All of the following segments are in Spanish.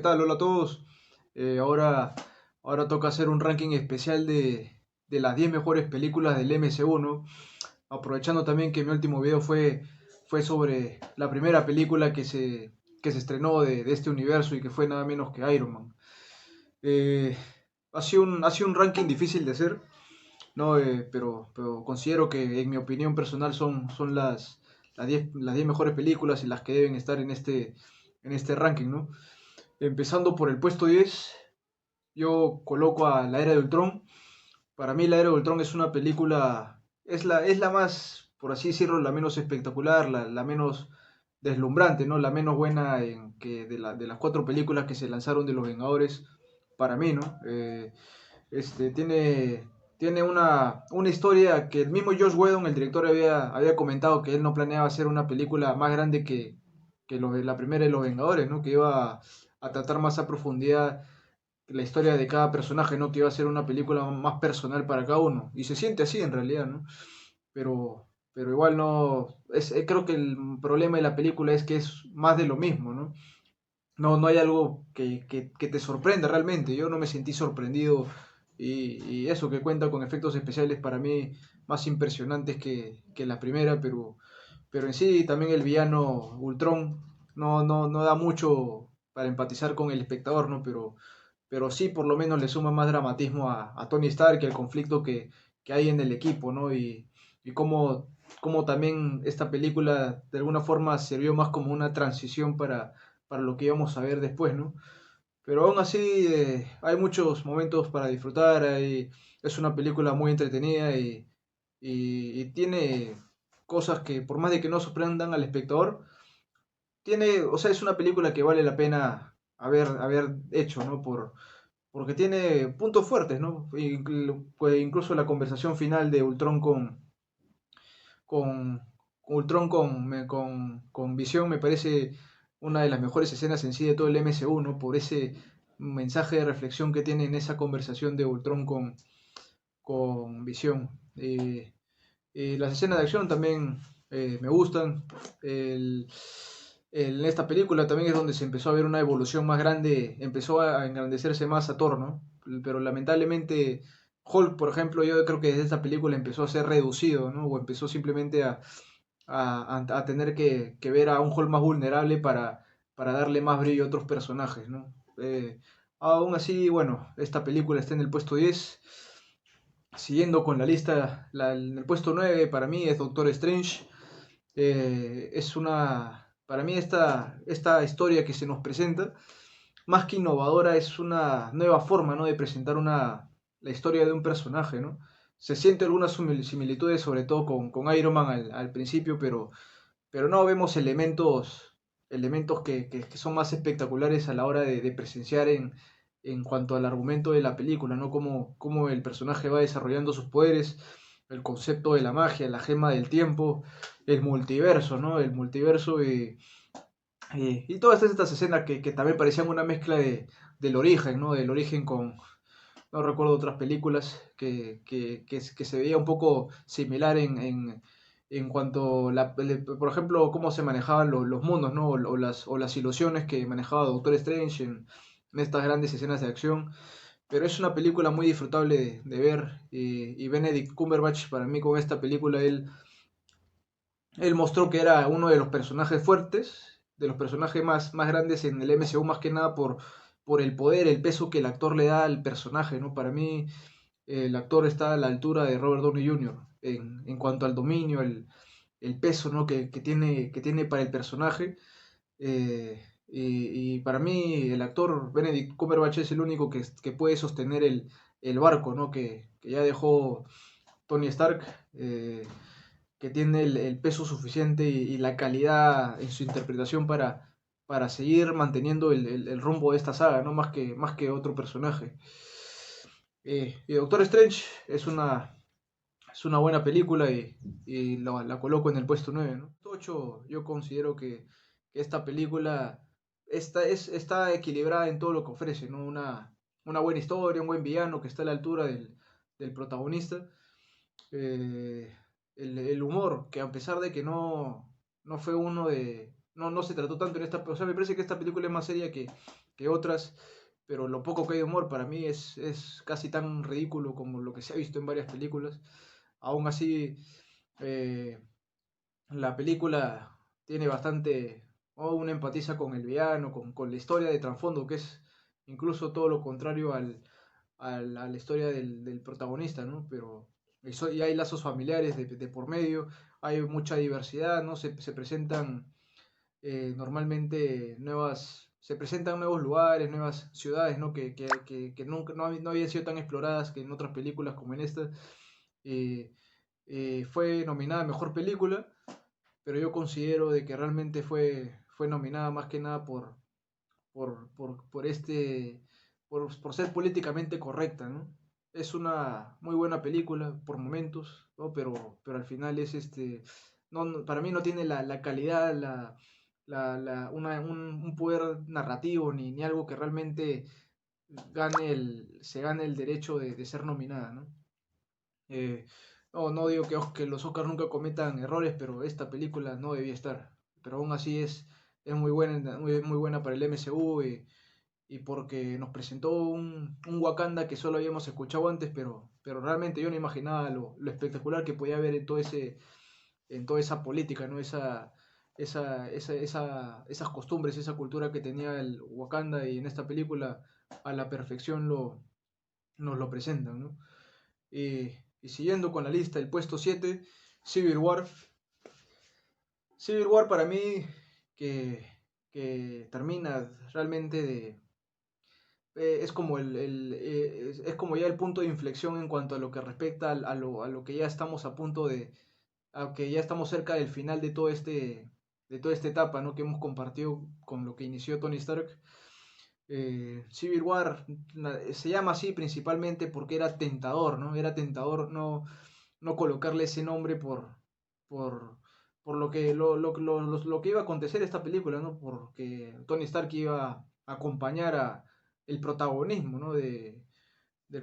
tal? Hola a todos. Ahora toca hacer un ranking especial de las 10 mejores películas del MCU, ¿no? Aprovechando también que mi último video fue sobre la primera película que se estrenó de este universo y que fue nada menos que Iron Man. Eh, ha sido un ranking difícil de hacer, ¿no? Pero considero que en mi opinión personal son las 10 mejores películas y las que deben estar en este ranking, ¿no? Empezando por el puesto 10, yo coloco a La Era de Ultron. Para mí La Era de Ultron es una película, es la más, por así decirlo, la menos espectacular, la menos deslumbrante, ¿no? La menos buena de las cuatro películas que se lanzaron de los Vengadores, para mí, ¿no? Tiene una historia que el mismo Joss Whedon, el director, había comentado que él no planeaba hacer una película más grande que la primera de los Vengadores, ¿no? Que iba a tratar más a profundidad la historia de cada personaje, ¿no? Que iba a ser una película más personal para cada uno. Y se siente así en realidad, ¿no? Pero igual no. Creo que el problema de la película es que es más de lo mismo, ¿no? No hay algo que te sorprenda realmente. Yo no me sentí sorprendido. Y eso que cuenta con efectos especiales para mí más impresionantes que la primera, pero en sí también el villano Ultron no da mucho para empatizar con el espectador, ¿no? Pero sí por lo menos le suma más dramatismo a Tony Stark y al conflicto que hay en el equipo, ¿no? Y cómo también esta película de alguna forma sirvió más como una transición para lo que íbamos a ver después, ¿no? Pero aún así hay muchos momentos para disfrutar, es una película muy entretenida y tiene cosas que por más de que no sorprendan al espectador, o sea, es una película que vale la pena haber hecho, ¿no? Porque tiene puntos fuertes, ¿no? Pues incluso la conversación final de Ultron con, Ultron con Visión me parece una de las mejores escenas en sí de todo el MCU, ¿no? Por ese mensaje de reflexión que tiene en esa conversación de Ultron con Visión. Las escenas de acción también me gustan. El, en esta película también es donde se empezó a ver una evolución más grande, empezó a engrandecerse más a Thor, ¿no? Pero lamentablemente Hulk, por ejemplo, yo creo que desde esta película empezó a ser reducido, ¿no? O empezó simplemente a tener que ver a un Hulk más vulnerable para darle más brillo a otros personajes, ¿no? Aún así, bueno, esta película está en el puesto 10. Siguiendo con la lista, en el puesto 9 para mí es Doctor Strange. Para mí esta historia que se nos presenta, más que innovadora, es una nueva forma, ¿no? De presentar la historia de un personaje, ¿no? Se siente algunas similitudes, sobre todo con Iron Man al principio, pero no vemos elementos que son más espectaculares a la hora de presenciar en cuanto al argumento de la película, ¿no? Cómo el personaje va desarrollando sus poderes, el concepto de la magia, la gema del tiempo, el multiverso, ¿no? El multiverso y todas estas escenas que también parecían una mezcla del origen, ¿no? Del origen no recuerdo otras películas que se veía un poco similar en cuanto, por ejemplo, cómo se manejaban los mundos, ¿no? O las ilusiones que manejaba Doctor Strange en estas grandes escenas de acción. Pero es una película muy disfrutable de ver y Benedict Cumberbatch para mí con esta película él mostró que era uno de los personajes fuertes, de los personajes más grandes en el MCU, más que nada por el poder, el peso que el actor le da al personaje, ¿no? Para mí, el actor está a la altura de Robert Downey Jr. en cuanto al dominio, el peso, ¿no? que tiene para el personaje. Y para mí, el actor Benedict Cumberbatch es el único que puede sostener el barco, ¿no? Que ya dejó Tony Stark. Que tiene el peso suficiente y la calidad en su interpretación para seguir manteniendo el rumbo de esta saga, ¿no? Más que otro personaje. Y Doctor Strange es una buena película y la coloco en el puesto 9, ¿no? 8, yo considero que esta película está equilibrada en todo lo que ofrece, ¿no? Una buena historia, un buen villano que está a la altura del protagonista. eh, el humor, que a pesar de que no fue uno de. No se trató tanto en esta. O sea, me parece que esta película es más seria que otras, pero lo poco que hay de humor para mí es casi tan ridículo como lo que se ha visto en varias películas. Aún así, eh, la película tiene bastante, o uno empatiza con el villano, con la historia de trasfondo, que es incluso todo lo contrario a la historia del protagonista, ¿no? Pero y hay lazos familiares de por medio, hay mucha diversidad, ¿no? Se presentan normalmente se presentan nuevos lugares, nuevas ciudades, ¿no? Que nunca, no habían sido tan exploradas que en otras películas como en esta. Eh, Fue nominada a Mejor Película, pero yo considero de que realmente fue nominada más que nada por este, por ser políticamente correcta, ¿no? Es una muy buena película por momentos, ¿no? Pero al final es para mí no tiene la calidad, un poder narrativo ni algo que realmente se gane el derecho de ser nominada, ¿no? Eh, no digo que los Oscars nunca cometan errores, pero esta película no debía estar. Pero aún así es muy buena para el MCU y porque nos presentó un Wakanda que solo habíamos escuchado antes, pero realmente yo no imaginaba lo espectacular que podía haber en toda esa política, ¿no? Esas costumbres, esa cultura que tenía el Wakanda y en esta película a la perfección nos lo presentan, ¿no? Y siguiendo con la lista, el puesto 7 Civil War. Civil War para mí que, que termina realmente es como es como ya el punto de inflexión en cuanto a lo que respecta a lo que ya estamos a punto a que ya estamos cerca del final de toda esta etapa, ¿no? Que hemos compartido con lo que inició Tony Stark. Civil War se llama así principalmente porque era tentador, ¿no? Era tentador no colocarle ese nombre por, por lo que iba a acontecer esta película, ¿no? Porque Tony Stark iba a acompañar a el protagonismo, ¿no? Del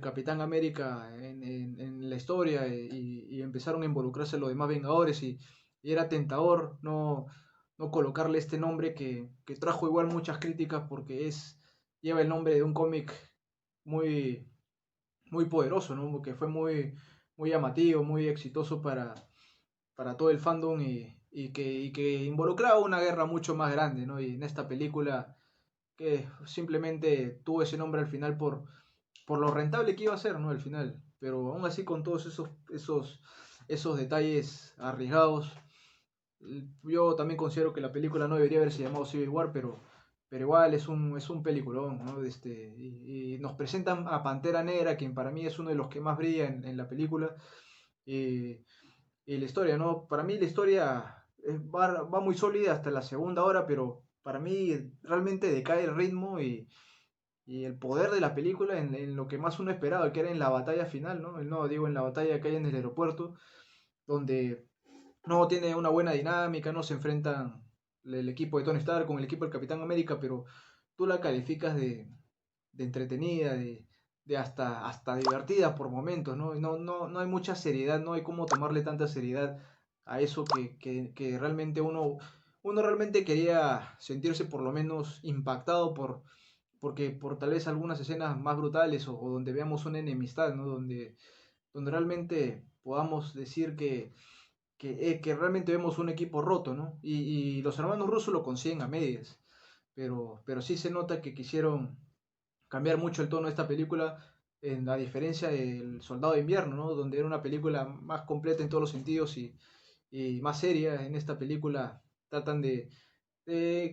Capitán América en la historia y empezaron a involucrarse los demás Vengadores y era tentador no colocarle este nombre que trajo igual muchas críticas porque lleva el nombre de un cómic muy, muy poderoso, ¿no? Que fue muy llamativo, muy exitoso para todo el fandom y que involucraba una guerra mucho más grande, ¿no? Y en esta película que simplemente tuvo ese nombre al final por lo rentable que iba a ser, ¿no? Al final. Pero aún así con todos esos detalles arriesgados, yo también considero que la película no debería haberse llamado Civil War, pero igual es un peliculón, ¿no? Y nos presentan a Pantera Negra, quien para mí es uno de los que más brilla en la película. Y, y la historia, ¿no? Para mí la historia va muy sólida hasta la segunda hora, pero para mí realmente decae el ritmo y el poder de la película en lo que más uno esperaba, que era en la batalla final, ¿no? No, digo, en la batalla que hay en el aeropuerto, donde no tiene una buena dinámica, no se enfrentan el equipo de Tony Stark con el equipo del Capitán América, pero tú la calificas de entretenida, de hasta divertida por momentos, ¿no? No hay mucha seriedad, no hay cómo tomarle tanta seriedad a eso que realmente uno realmente quería sentirse por lo menos impactado porque por tal vez algunas escenas más brutales o donde veamos una enemistad, ¿no? Donde realmente podamos decir que realmente vemos un equipo roto, ¿no? Y los hermanos rusos lo consiguen a medias, pero sí se nota que quisieron cambiar mucho el tono de esta película, a diferencia del Soldado de Invierno, ¿no? Donde era una película más completa en todos los sentidos y más seria. En esta película tratan de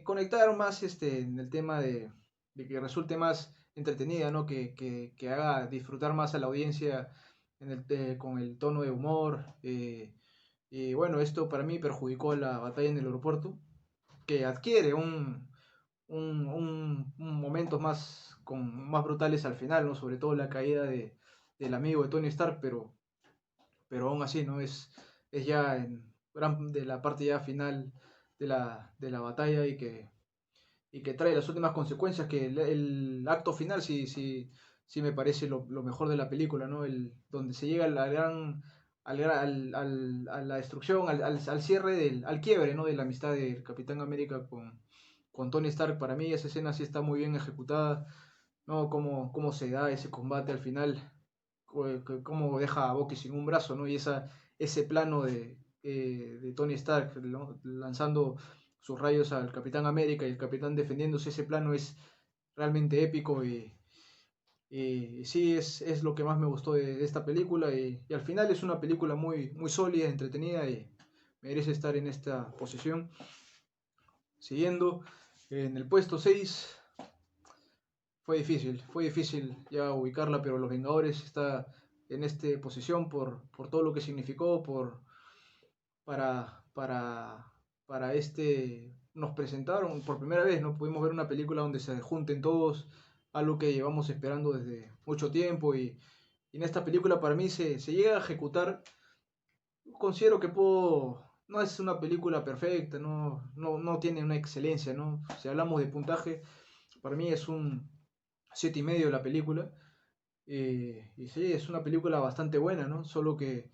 conectar más en el tema de que resulte más entretenida, ¿no? Que haga disfrutar más a la audiencia con el tono de humor. Y bueno, esto para mí perjudicó la batalla en el aeropuerto, que adquiere un momentos más brutales al final, ¿no? Sobre todo la caída del amigo de Tony Stark, pero aún así, ¿no? Es ya en de la parte ya final de la batalla y que trae las últimas consecuencias, que el acto final sí me parece lo mejor de la película, ¿no? Donde se llega a la a la destrucción, al cierre al quiebre, ¿no? De la amistad del Capitán América con Tony Stark. Para mí esa escena sí está muy bien ejecutada, ¿no? Cómo se da ese combate al final, cómo deja a Bucky sin un brazo, ¿no? Y ese plano de Tony Stark, ¿no? Lanzando sus rayos al Capitán América y el Capitán defendiéndose, ese plano es realmente épico y sí, es lo que más me gustó de esta película y al final es una película muy sólida, entretenida y merece estar en esta posición. Siguiendo, en el puesto 6 fue difícil ya ubicarla, pero Los Vengadores está en esta posición por todo lo que significó, para, para, para nos presentaron por primera vez, ¿no? Pudimos ver una película donde se junten todos, algo que llevamos esperando desde mucho tiempo y en esta película para mí se llega a ejecutar. Considero que no es una película perfecta, no tiene una excelencia, ¿no? Si hablamos de puntaje, para mí es un 7,5 la película. Y sí, es una película bastante buena, ¿no? Solo que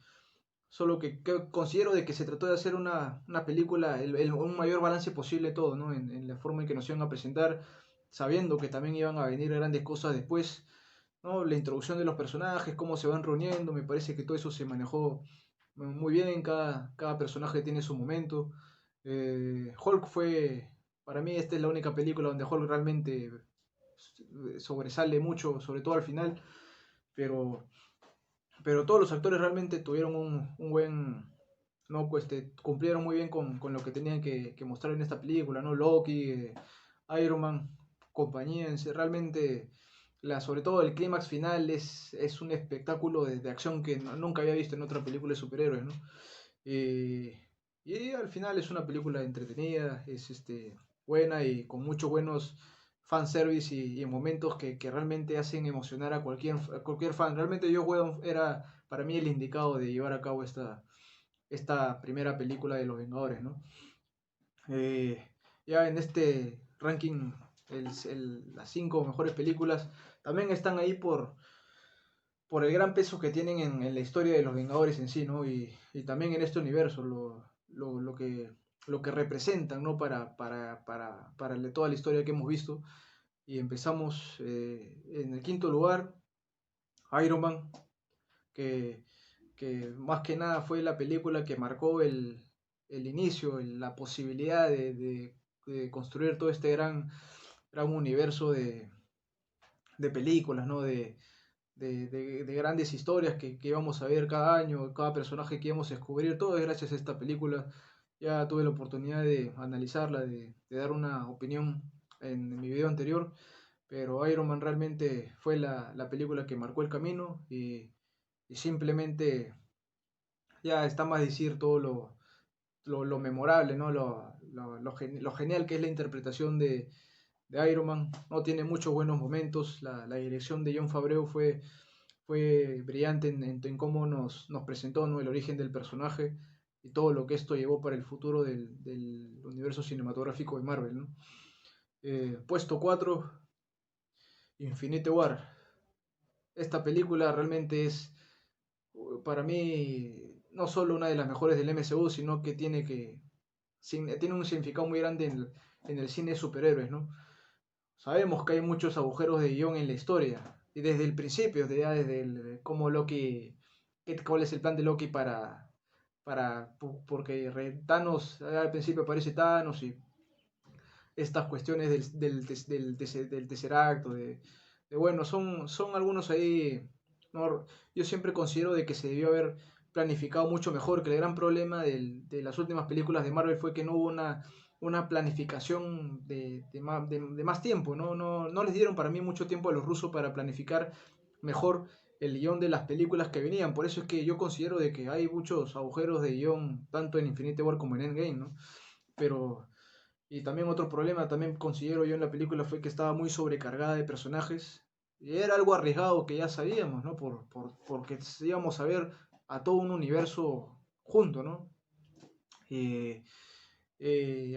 considero de que se trató de hacer una película, un mayor balance posible todo, ¿no? En la forma en que nos iban a presentar, sabiendo que también iban a venir grandes cosas después, ¿no? La introducción de los personajes, cómo se van reuniendo, me parece que todo eso se manejó muy bien, cada personaje tiene su momento. Hulk para mí esta es la única película donde Hulk realmente sobresale mucho, sobre todo al final, pero, pero todos los actores realmente tuvieron un buen, no, pues, cumplieron muy bien con lo que tenían que mostrar en esta película, ¿no? Loki, Iron Man, compañía, realmente, sobre todo el clímax final es un espectáculo de acción que nunca había visto en otra película de superhéroes, ¿no? Y, y al final es una película entretenida, es buena y con muchos buenos fanservice y momentos que realmente hacen emocionar a cualquier fan. Realmente Joss Whedon era para mí el indicado de llevar a cabo esta primera película de Los Vengadores, ¿no? Eh, ya en este ranking, las 5 mejores películas también están ahí por el gran peso que tienen en la historia de los Vengadores en sí, ¿no? Y también en este universo, lo que representan, ¿no? Para toda la historia que hemos visto. Y empezamos en el quinto lugar, Iron Man, que, que más que nada fue la película que marcó el inicio, la posibilidad de construir todo este gran universo de películas, ¿no? De grandes historias que íbamos a ver cada año, cada personaje que íbamos a descubrir, todo es gracias a esta película. Ya tuve la oportunidad de analizarla, de dar una opinión en mi video anterior, pero Iron Man realmente fue la película que marcó el camino y simplemente ya está más decir todo lo memorable, ¿no? Lo genial que es la interpretación de Iron Man. No tiene muchos buenos momentos, la dirección de Jon Favreau fue brillante en cómo nos presentó, ¿no? El origen del personaje y todo lo que esto llevó para el futuro del universo cinematográfico de Marvel, ¿no? Puesto 4, Infinite War. Esta película realmente es, para mí, no solo una de las mejores del MCU, sino que tiene un significado muy grande en el cine de superhéroes, ¿no? Sabemos que hay muchos agujeros de guión en la historia. Y desde el principio, desde cómo Loki, cuál es el plan de Loki porque Thanos, al principio aparece Thanos y estas cuestiones del Tesseract, bueno, son algunos ahí, ¿no? Yo siempre considero de que se debió haber planificado mucho mejor, que el gran problema de las últimas películas de Marvel fue que no hubo una planificación de más tiempo, ¿no? No les dieron para mí mucho tiempo a los rusos para planificar mejor el guión de las películas que venían. Por eso es que yo considero de que hay muchos agujeros de guión, tanto en Infinity War como en Endgame, ¿no? Pero, y también otro problema, también considero yo en la película, fue que estaba muy sobrecargada de personajes. Y era algo arriesgado que ya sabíamos, ¿no? Porque íbamos a ver a todo un universo junto, ¿no? Y,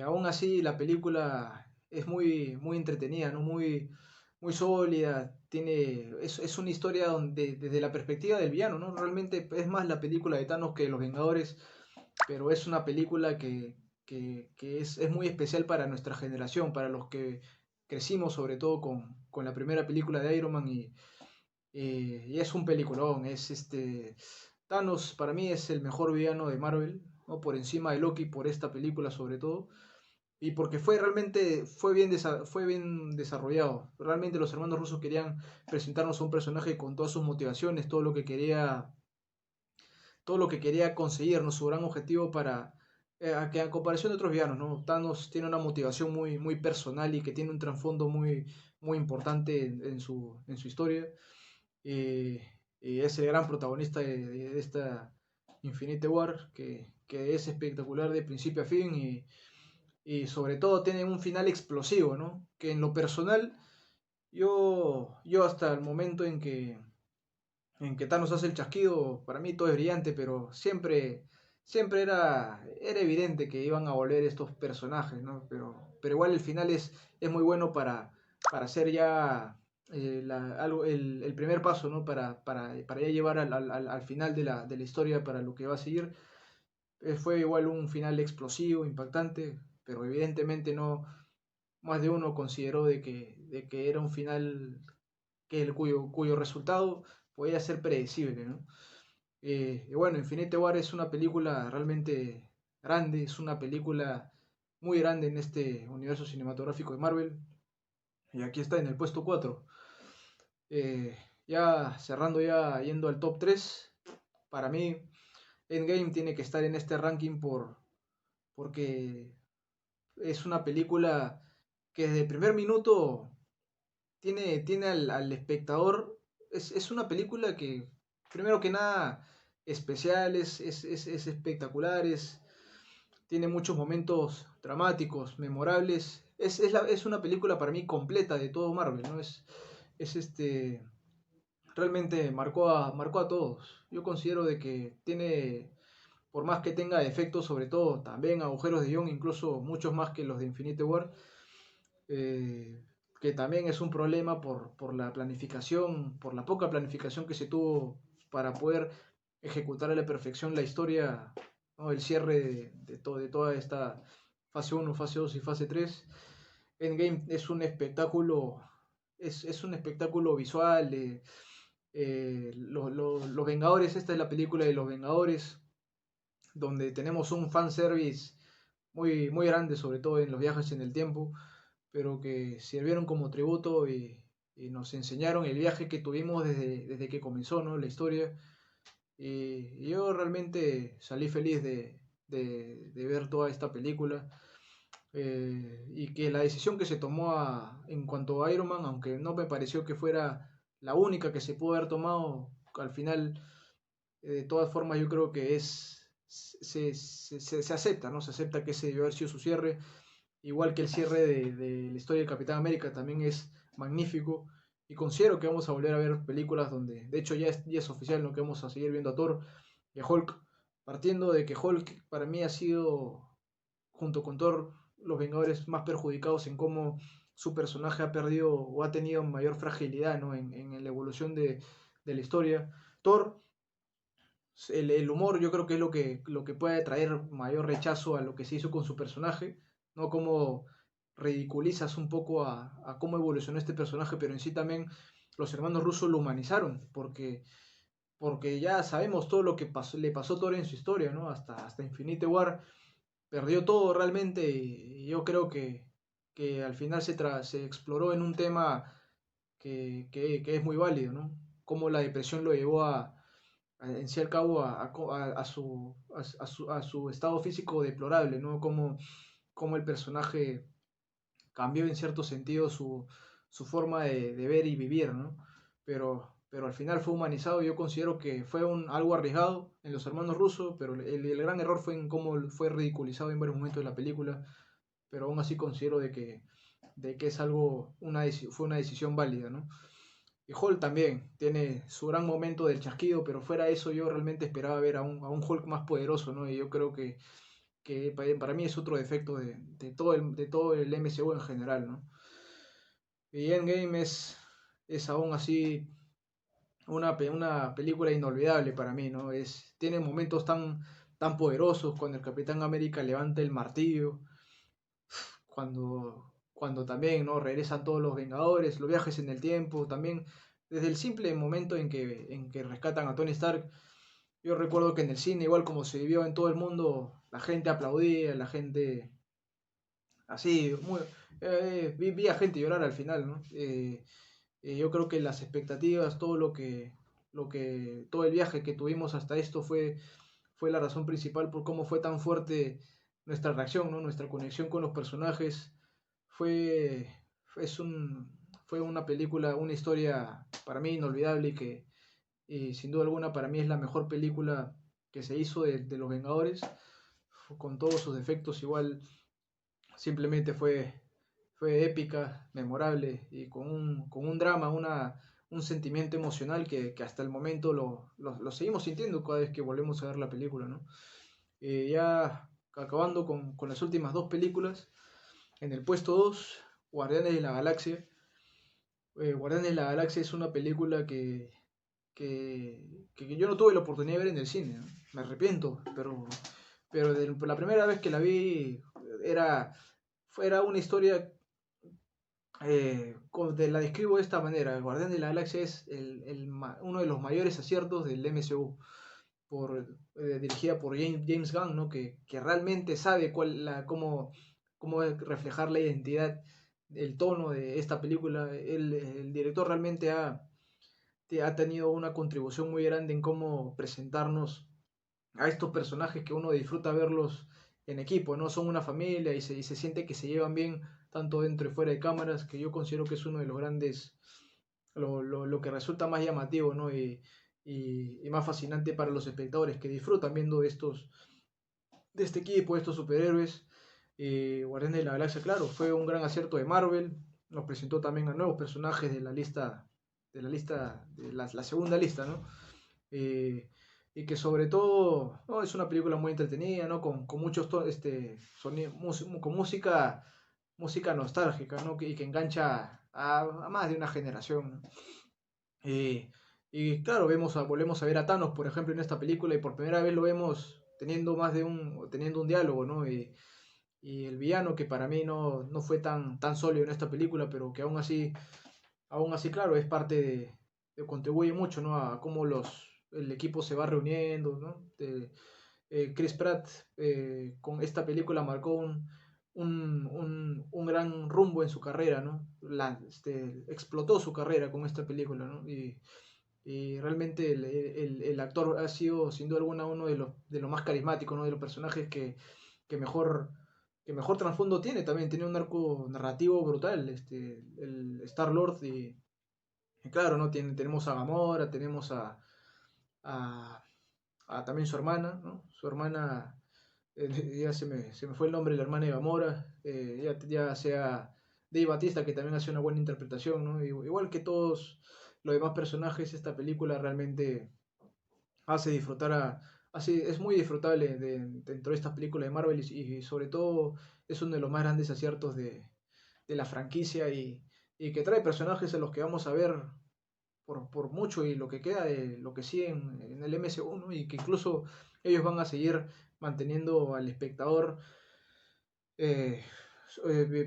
aún así la película es muy entretenida, ¿no? Muy sólida, es una historia donde, desde la perspectiva del villano, ¿no? Realmente es más la película de Thanos que de los Vengadores, pero es una película que es muy especial para nuestra generación, para los que crecimos sobre todo con la primera película de Iron Man y es un peliculón, Thanos para mí es el mejor villano de Marvel, ¿no? Por encima de Loki por esta película sobre todo. Y porque fue bien desarrollado. Realmente los hermanos rusos querían presentarnos a un personaje con todas sus motivaciones, todo lo que quería conseguir, ¿no? Su gran objetivo para que a comparación de otros villanos, ¿no? Thanos tiene una motivación muy personal y que tiene un trasfondo muy importante en su historia. Y, y es el gran protagonista de esta Infinite War, que es espectacular de principio a fin y sobre todo tiene un final explosivo, ¿no? Que en lo personal, yo hasta el momento en que Thanos hace el chasquido, para mí todo es brillante, pero siempre era evidente que iban a volver estos personajes, ¿no? Pero igual el final es muy bueno para hacer ya el primer paso, ¿no? Para ya llevar al final de la historia, para lo que va a seguir. Fue igual un final explosivo, impactante, pero evidentemente no, más de uno consideró de que era un final cuyo resultado podía ser predecible, ¿no? Y bueno, Infinite War es una película realmente grande, es una película muy grande en este universo cinematográfico de Marvel. Y aquí está en el puesto 4. Ya cerrando, ya yendo al top 3 para mí Endgame tiene que estar en este ranking porque es una película que desde el primer minuto tiene al espectador. Es una película que, primero que nada, especial, es espectacular, tiene muchos momentos dramáticos, memorables. Es una película para mí completa de todo Marvel, ¿no? Es realmente marcó a todos. Yo considero de que tiene, por más que tenga defectos, sobre todo también agujeros de guión, incluso muchos más que los de Infinite War, eh, que también es un problema por la planificación, por la poca planificación que se tuvo para poder ejecutar a la perfección la historia, ¿no? El cierre de toda esta fase uno fase 2 y fase 3. Endgame es un espectáculo, es un espectáculo visual. Los Vengadores, esta es la película de los Vengadores, donde tenemos un fanservice muy grande, sobre todo en los viajes en el tiempo, pero que sirvieron como tributo y nos enseñaron el viaje que tuvimos desde que comenzó, ¿no? La historia. Y yo realmente salí feliz de ver toda esta película. Y que la decisión que se tomó en cuanto a Iron Man, aunque no me pareció que fuera la única que se pudo haber tomado, al final, de todas formas, yo creo que se acepta, ¿no? Se acepta que ese debió haber sido su cierre. Igual que el cierre de la historia del Capitán América también es magnífico. Y considero que vamos a volver a ver películas donde, de hecho ya es oficial, ¿no? Que vamos a seguir viendo a Thor y a Hulk. Partiendo de que Hulk para mí ha sido, junto con Thor, los Vengadores más perjudicados en cómo su personaje ha perdido o ha tenido mayor fragilidad, ¿no? En la evolución de la historia. Thor, el humor yo creo que es lo que puede traer mayor rechazo a lo que se hizo con su personaje, ¿no? Como ridiculizas un poco a cómo evolucionó este personaje, pero en sí también los hermanos rusos lo humanizaron, porque ya sabemos todo lo que le pasó a Thor en su historia, ¿no? Hasta Infinite War perdió todo realmente y yo creo que al final se exploró en un tema que es muy válido, ¿no? Cómo la depresión lo llevó en sí al cabo a su estado físico deplorable, ¿no? Cómo el personaje cambió en cierto sentido su forma de ver y vivir, ¿no? Pero al final fue humanizado y yo considero que fue algo arriesgado en los hermanos rusos, pero el gran error fue en cómo fue ridiculizado en varios momentos de la película, pero aún así considero de que es fue una decisión válida, ¿no? Y Hulk también tiene su gran momento del chasquido, pero fuera de eso yo realmente esperaba ver a un Hulk más poderoso, ¿no? Y yo creo que para mí es otro defecto de todo el MCU en general, ¿no? Y Endgame es aún así una película inolvidable para mí, ¿no? Tiene momentos tan poderosos, cuando el Capitán América levanta el martillo, cuando también, ¿no? Regresan todos los Vengadores, los viajes en el tiempo, también desde el simple momento en que rescatan a Tony Stark. Yo recuerdo que en el cine, igual como se vivió en todo el mundo, la gente aplaudía, la gente así, vi a gente llorar al final, ¿no? Yo creo que las expectativas, todo el viaje que tuvimos hasta esto fue la razón principal por cómo fue tan fuerte nuestra reacción, ¿no? Nuestra conexión con los personajes. Fue, es un, fue una película, una historia para mí inolvidable y sin duda alguna para mí es la mejor película que se hizo de los Vengadores. Con todos sus defectos igual simplemente fue épica, memorable y con un drama, un sentimiento emocional que hasta el momento lo seguimos sintiendo cada vez que volvemos a ver la película, ¿no? Ya acabando con las últimas dos películas, en el puesto 2 Guardianes de la Galaxia. Guardianes de la Galaxia es una película que yo no tuve la oportunidad de ver en el cine, ¿no? Me arrepiento, pero la primera vez que la vi era una historia, la describo de esta manera. El Guardián de la Galaxia es uno de los mayores aciertos del MCU, dirigida por James Gunn, ¿no? Que realmente sabe cómo reflejar la identidad, el tono de esta película. El director realmente ha tenido una contribución muy grande en cómo presentarnos a estos personajes que uno disfruta verlos en equipo, ¿no? Son una familia y se siente que se llevan bien tanto dentro y fuera de cámaras, que yo considero que es uno de los grandes, lo que resulta más llamativo, ¿no? Y más fascinante para los espectadores que disfrutan viendo de este equipo, de estos superhéroes. Guardianes de la Galaxia, claro, fue un gran acierto de Marvel. Nos presentó también a nuevos personajes de la segunda lista, ¿no? Eh, y que sobre todo, ¿no? Es una película muy entretenida, ¿no? Con muchos con música nostálgica, ¿no? Y que engancha a más de una generación, ¿no? Eh, y claro, volvemos a ver a Thanos, por ejemplo, en esta película, y por primera vez lo vemos teniendo un diálogo, ¿no? Y el villano, que para mí no fue tan sólido en esta película, pero que aún así, claro, es parte contribuye mucho, ¿no? A cómo el equipo se va reuniendo, ¿no? Chris Pratt, con esta película marcó un gran rumbo en su carrera, ¿no? Explotó su carrera con esta película, ¿no? Y realmente el actor ha sido, sin duda alguna, uno de los más carismáticos, ¿no? De los personajes que mejor, que mejor trasfondo tiene un arco narrativo brutal, el Star-Lord. Y claro, ¿no? Tenemos a Gamora, tenemos a, también su hermana, ¿no? Su hermana, ya se me fue el nombre de la hermana de Gamora, ya sea Dave Batista, que también hace una buena interpretación, ¿no? Igual que todos los demás personajes, esta película realmente hace disfrutar es muy disfrutable dentro de estas películas de Marvel y sobre todo es uno de los más grandes aciertos de la franquicia y que trae personajes a los que vamos a ver por mucho y lo que queda de lo que sigue en el MCU, ¿no? Y que incluso ellos van a seguir manteniendo al espectador, eh,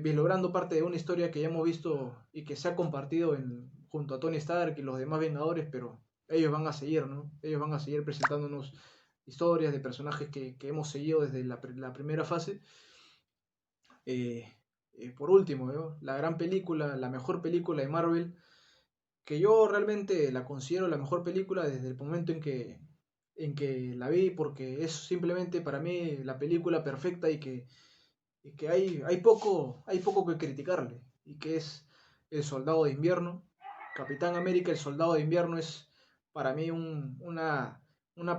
vislumbrando parte de una historia que ya hemos visto y que se ha compartido junto a Tony Stark y los demás Vengadores, pero ellos van a seguir, ¿no? Ellos van a seguir presentándonos historias de personajes que hemos seguido desde la primera fase. Eh, por último, ¿no? La gran película, la mejor película de Marvel, que yo realmente la considero la mejor película desde el momento en que la vi, porque es simplemente para mí la película perfecta y que hay poco que criticarle, y que es El Soldado de Invierno. Capitán América, El Soldado de Invierno es para mí una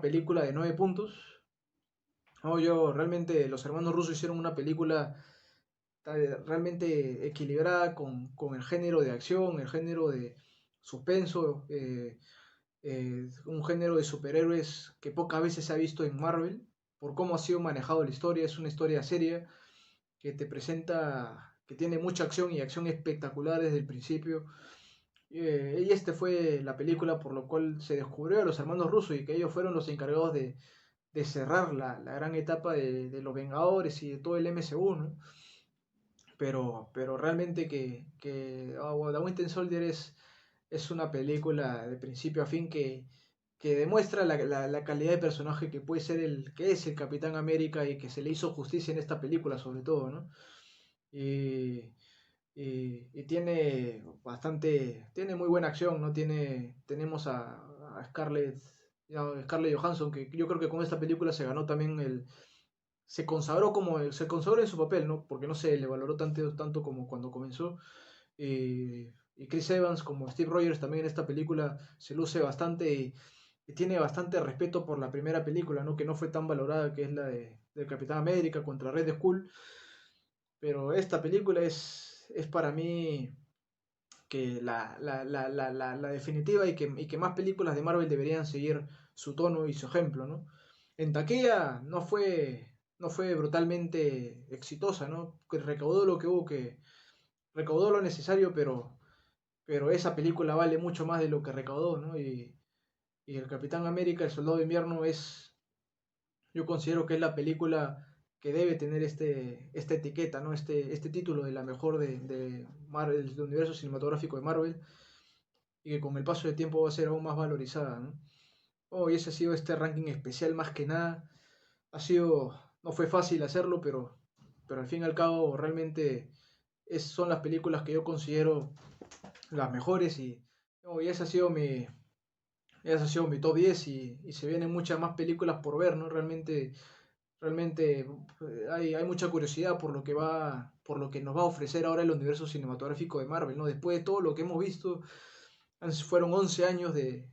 película de 9 puntos. No, realmente los hermanos rusos hicieron una película realmente equilibrada con el género de acción, el género de suspenso, un género de superhéroes que pocas veces se ha visto en Marvel, por cómo ha sido manejado la historia. Es una historia seria que te presenta, que tiene mucha acción y acción espectacular desde el principio. Y fue la película por la cual se descubrió a los hermanos rusos y que ellos fueron los encargados de de cerrar la gran etapa de los Vengadores y de todo el MCU, ¿no? Pero realmente The Winter Soldier es una película de principio a fin que demuestra la calidad de personaje que puede ser que es el Capitán América y que se le hizo justicia en esta película sobre todo, ¿no? Y, y tiene muy buena acción, ¿no? Tenemos a Scarlett Johansson, que yo creo que con esta película se ganó también se consagró en su papel, ¿no? Porque no se le valoró tanto como cuando comenzó. Y Chris Evans como Steve Rogers también en esta película se luce bastante y tiene bastante respeto por la primera película, ¿no? Que no fue tan valorada, que es la de Capitán América contra Red Skull. Pero esta película es para mí que la definitiva y que más películas de Marvel deberían seguir su tono y su ejemplo, ¿no? En taquilla no fue brutalmente exitosa, ¿no? Que recaudó lo que hubo que... Recaudó lo necesario, pero esa película vale mucho más de lo que recaudó, ¿no? Y el Capitán América, el Soldado de Invierno yo considero que es la película que debe tener esta etiqueta, ¿no? Este título de la mejor de Marvel, del universo cinematográfico de Marvel, y que con el paso del tiempo va a ser aún más valorizada, ¿no? Oh, y ese ha sido este ranking especial más que nada. No fue fácil hacerlo, pero al fin y al cabo realmente son las películas que yo considero las mejores oh, y ese ha sido mi top 10 y se vienen muchas más películas por ver, ¿no? Realmente hay mucha curiosidad por lo que nos va a ofrecer ahora el universo cinematográfico de Marvel, ¿no? Después de todo lo que hemos visto, fueron 11 años de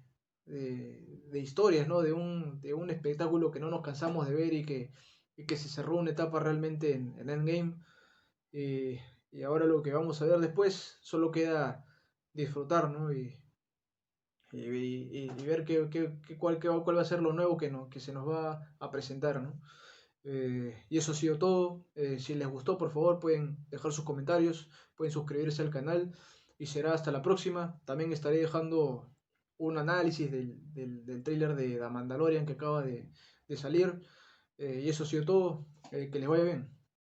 historias, ¿no? De un espectáculo que no nos cansamos de ver y que se cerró una etapa realmente en Endgame. Y, y ahora lo que vamos a ver después solo queda disfrutar, ¿no? Y ver cuál va a ser lo nuevo que se nos va a presentar, ¿no? Y eso ha sido todo. Si les gustó, por favor, pueden dejar sus comentarios, pueden suscribirse al canal y será hasta la próxima. También estaré dejando un análisis del tráiler de The Mandalorian que acaba de salir. Y eso ha sido todo. Que les vaya bien.